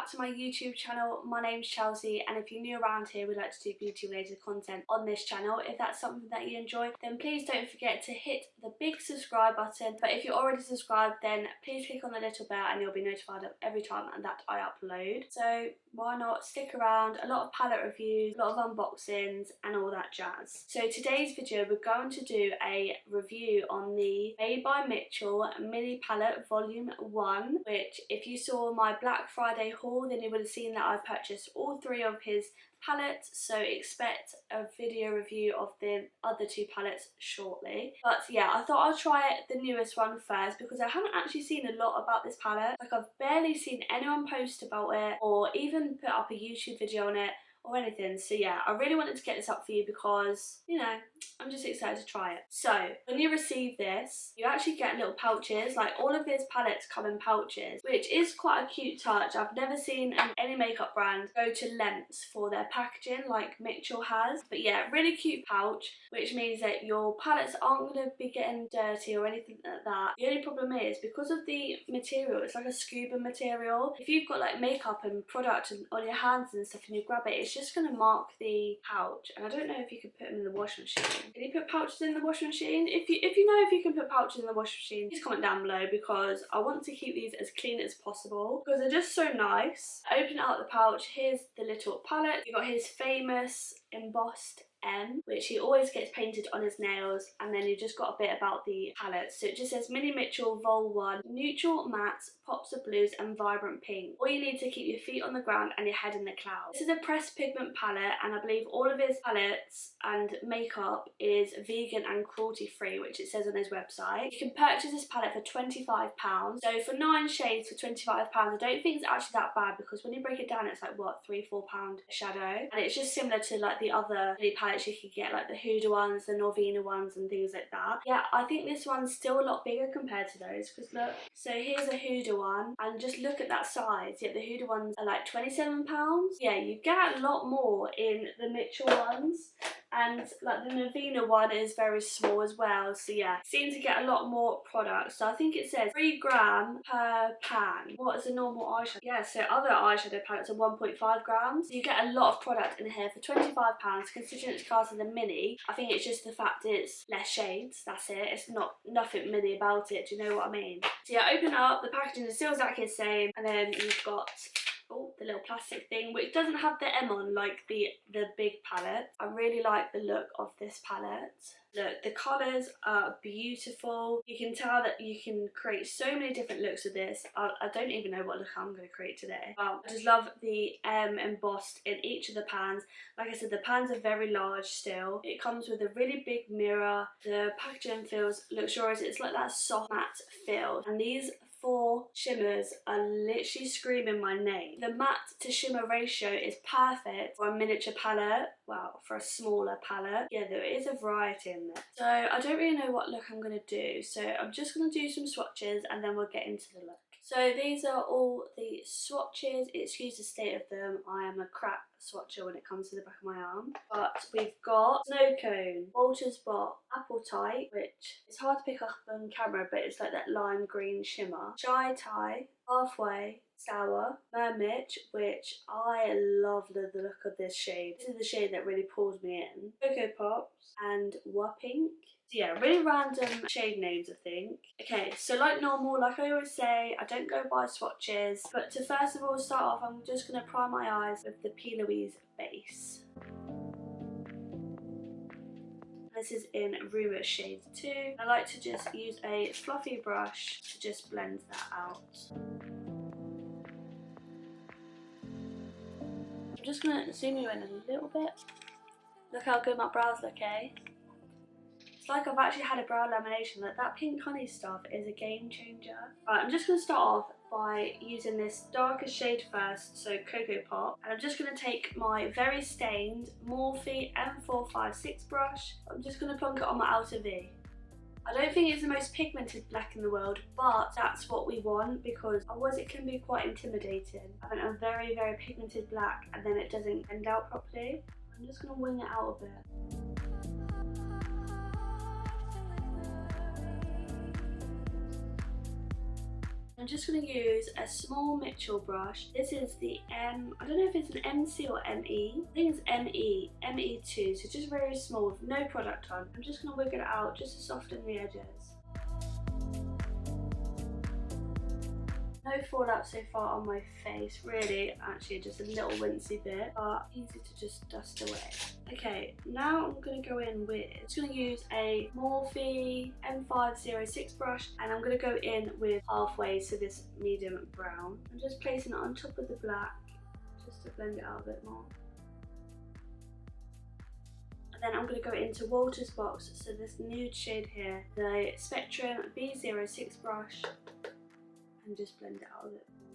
back to my YouTube channel. My name's Chelsea, and if you're new around here, we like to do beauty related content on this channel. If that's something that you enjoy, then please don't forget to hit the big subscribe button. But if you're already subscribed, then please click on the little bell and you'll be notified of every time that I upload. So why not stick around? A lot of palette reviews, a lot of unboxings and all that jazz. So today's video, we're going to do a review on the Made by Mitchell mini palette volume 1, which if you saw my Black Friday haul, then you would have seen that I purchased all 3 of his palettes, so expect a video review of the other 2 palettes shortly. But yeah, I thought I'd try the newest one first because I haven't actually seen a lot about this palette. Like, I've barely seen anyone post about it or even put up a YouTube video on it or anything. So yeah, I really wanted to get this up for you because, you know, I'm just excited to try it. So when you receive this, you actually get little pouches. Like, all of his palettes come in pouches, which is quite a cute touch. I've never seen any makeup brand go to lengths for their packaging like Mitchell has. But yeah, really cute pouch, which means that your palettes aren't going to be getting dirty or anything like that. The only problem is, because of the material, it's like a scuba material. If you've got like makeup and product on your hands and stuff and you grab it, it's just going to mark the pouch. And I don't know if you could put them in the washing machine. Can you put pouches in the washing machine? If you know if you can put pouches in the washing machine, please comment down below, because I want to keep these as clean as possible because they're just so nice. Open out the pouch, here's the little palette. You've got his famous embossed M, which he always gets painted on his nails, and then you just got a bit about the palette. So it just says Mini Mitchell Vol 1, neutral mattes, pops of blues and vibrant pink. All you need to keep your feet on the ground and your head in the clouds. This is a pressed pigment palette, and I believe all of his palettes and makeup is vegan and cruelty free, which it says on his website. You can purchase this palette for £25. So for 9 shades for £25, I don't think it's actually that bad, because when you break it down, it's like what, £3-4 a shadow, and it's just similar to like the other mini palettes you can get, like the Huda ones, the Norvina ones and things like that. Yeah, I think this one's still a lot bigger compared to those, because look, so here's a Huda one, and just look at that size. Yeah, the Huda ones are like £27. Yeah, you get a lot more in the Mitchell ones, and like the Norvina one is very small as well. So yeah, seem to get a lot more product. So I think it says 3 grams per pan. What is a normal eyeshadow? Yeah, so other eyeshadow palettes are 1.5 grams. So you get a lot of product in here for £25, considering it's classed as a mini. I think it's just the fact it's less shades, that's it. It's not nothing mini about it, do you know what I mean? So yeah, open up, the packaging is still exactly the same, and then you've got the little plastic thing, which doesn't have the M on like the big palette. I really like the look of this palette. Look, the colours are beautiful. You can tell that you can create so many different looks with this. I don't even know what look I'm going to create today. I just love the M embossed in each of the pans. Like I said, the pans are very large still. It comes with a really big mirror. The packaging feels luxurious. It's like that soft matte feel. And these 4 shimmers are literally screaming my name. The matte to shimmer ratio is perfect for a miniature palette. Well, for a smaller palette. Yeah, there is a variety in there. So I don't really know what look I'm going to do. So I'm just going to do some swatches and then we'll get into the look. So these are all the swatches. Excuse the state of them. I am a crap swatcher when it comes to the back of my arm. But we've got Snow Cone, Walter's Bot, Apple Tight, which is hard to pick up on camera, but it's like that lime green shimmer. Shy Tie, Halfway, Sour, Mermaid, which I love the look of this shade. This is the shade that really pulls me in. Cocoa Pops and Wapink. So yeah, really random shade names, I think. Okay, so like normal, like I always say, I don't go by swatches, but to first of all start off, I'm just going to prime my eyes with the P. Louise base. This is in Rumour Shade 2. I like to just use a fluffy brush to just blend that out. I'm just going to zoom you in a little bit. Look how good my brows look, eh? It's like I've actually had a brow lamination. Like, that pink honey stuff is a game changer. Right, I'm just going to start off by using this darkest shade first, so Cocoa Pop. And I'm just going to take my very stained Morphe M456 brush. I'm just going to plonk it on my outer V. I don't think it's the most pigmented black in the world, but that's what we want, because otherwise it can be quite intimidating. Having a very, very pigmented black and then it doesn't blend out properly. I'm just going to wing it out a bit. I'm just going to use a small Mitchell brush. This is the I don't know if it's an MC or ME. I think it's ME2, so just very small with no product on. I'm just going to wiggle it out just to soften the edges. No fallout so far on my face, really, actually just a little wincy bit, but easy to just dust away. Okay, now I'm going to go in with, I'm just going to use a Morphe M506 brush, and I'm going to go in with halfway, so this medium brown. I'm just placing it on top of the black, just to blend it out a bit more. And then I'm going to go into Walter's Box, so this nude shade here, the Spectrum B06 brush, and just blend it out a bit more.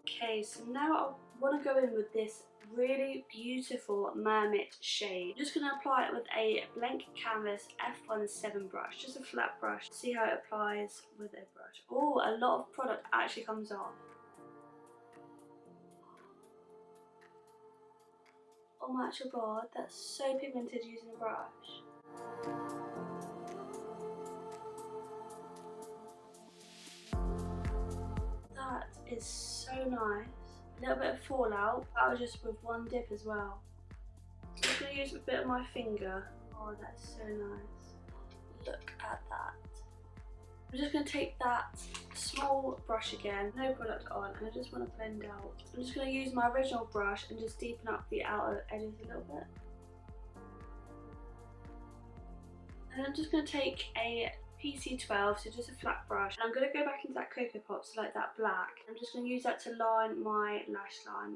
Okay, so now I want to go in with this really beautiful Mermaid shade. I'm just going to apply it with a blank canvas F17 brush, just a flat brush. See how it applies with a brush. Oh, a lot of product actually comes off. Oh my actual god, that's so pigmented using a brush. That is so nice. A little bit of fallout. That was just with one dip as well. I'm just going to use a bit of my finger. Oh, that's so nice. Look at that. I'm just going to take that small brush again, no product on, and I just want to blend out. I'm just going to use my original brush and just deepen up the outer edges a little bit. And I'm just going to take a PC12, so just a flat brush, and I'm going to go back into that Cocoa Pop, so like that black. I'm just going to use that to line my lash line.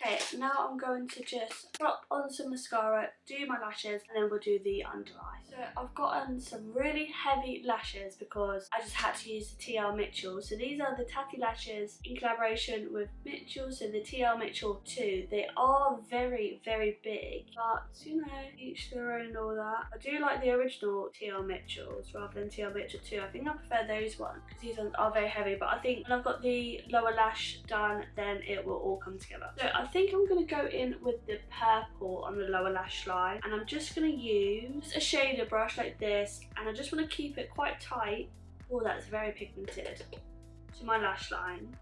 Okay, now I'm going to just drop on some mascara, do my lashes, and then we'll do the under eye. So I've gotten some really heavy lashes because I just had to use the TL Mitchell. So these are the Tatty lashes in collaboration with Mitchell, so the TL Mitchell 2. They are very, very big, but you know, each their own and all that. I do like the original TL Mitchells rather than TL Mitchell 2. I think I prefer those ones because these ones are very heavy, but I think when I've got the lower lash done, then it will all come together. So I think I'm going to go in with the purple on the lower lash line, and I'm just going to use a shader brush like this, and I just want to keep it quite tight. Oh, that's very pigmented, to my lash line.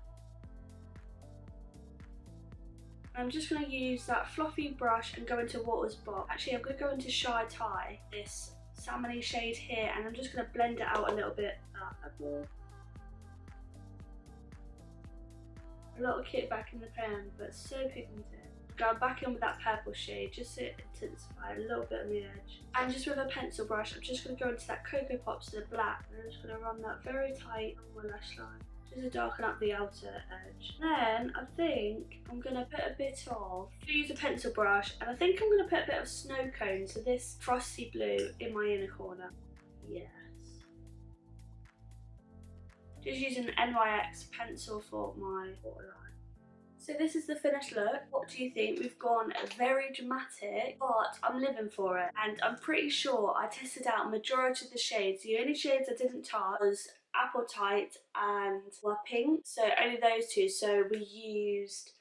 I'm just going to use that fluffy brush and go into Water's Box. Actually, I'm going to go into Shy Tie, this salmony shade here, and I'm just going to blend it out a little bit. A little kit back in the pen, but so pigmented. Going back in with that purple shade just to intensify a little bit on the edge. And just with a pencil brush, I'm just going to go into that Cocoa Pops to the black, and I'm just going to run that very tight on my lash line, just to darken up the outer edge. Then I think I'm going to put a bit of, use a pencil brush, and I think I'm going to put a bit of snow cone, so this frosty blue, in my inner corner. Yes. Just using an NYX pencil for my waterline. So this is the finished look. What do you think? We've gone very dramatic, but I'm living for it. And I'm pretty sure I tested out a majority of the shades. The only shades I didn't touch was Apple Tight and Pink. So only those two. So we used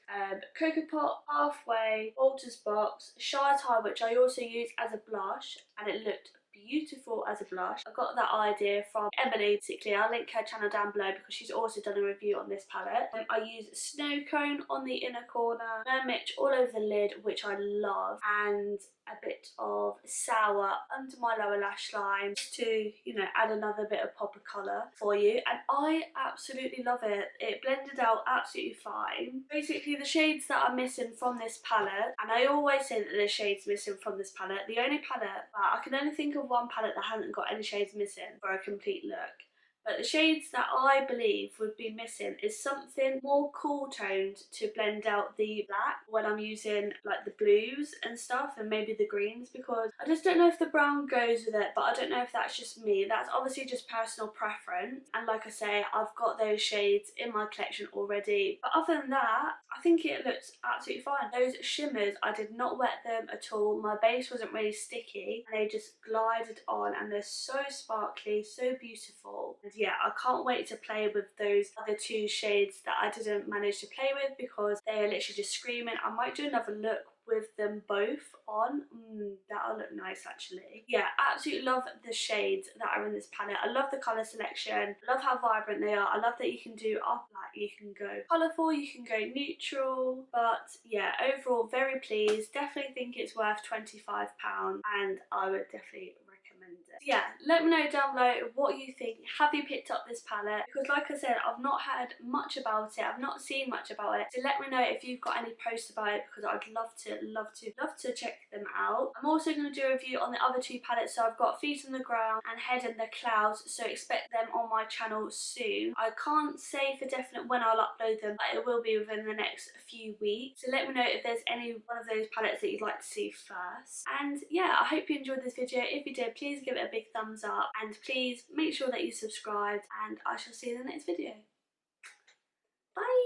Cocoa Pop, Halfway, Walter's Box, Shy Tie, which I also used as a blush, and it looked beautiful as a blush. I got that idea from Emily, basically. I'll link her channel down below because she's also done a review on this palette. I used Snow Cone on the inner corner, Mermaid all over the lid, which I love, and a bit of Sour under my lower lash line to, you know, add another bit of pop of colour for you. And I absolutely love it. It blended out absolutely fine. Basically, the shades that are missing from this palette, and I always say that there's shades missing from this palette, the only palette, I can only think of one palette that hasn't got any shades missing for a complete look. But the shades that I believe would be missing is something more cool toned to blend out the black when I'm using like the blues and stuff, and maybe the greens, because I just don't know if the brown goes with it, but I don't know if that's just me. That's obviously just personal preference, and like I say, I've got those shades in my collection already. But other than that, I think it looks absolutely fine. Those shimmers, I did not wet them at all. My base wasn't really sticky, and they just glided on, and they're so sparkly, so beautiful. And yeah, I can't wait to play with those other two shades that I didn't manage to play with because they are literally just screaming. I might do another look with them both on. That'll look nice actually. Yeah, absolutely love the shades that are in this palette. I love the colour selection. I love how vibrant they are. I love that you can do up, like you can go colourful, you can go neutral. But yeah, overall very pleased. Definitely think it's worth £25 and I would definitely recommend it. Yeah, let me know down below what you think. Have you picked up this palette? Because like I said, I've not heard much about it. I've not seen much about it. So let me know if you've got any posts about it, because I'd love to check them out. I'm also going to do a review on the other two palettes. So I've got Feet on the Ground and Head in the Clouds. So expect them on my channel soon. I can't say for definite when I'll upload them, but it will be within the next few weeks. So let me know if there's any one of those palettes that you'd like to see first. And yeah, I hope you enjoyed this video. If you did, please give it a big thumbs up and please make sure that you subscribed, and I shall see you in the next video. Bye!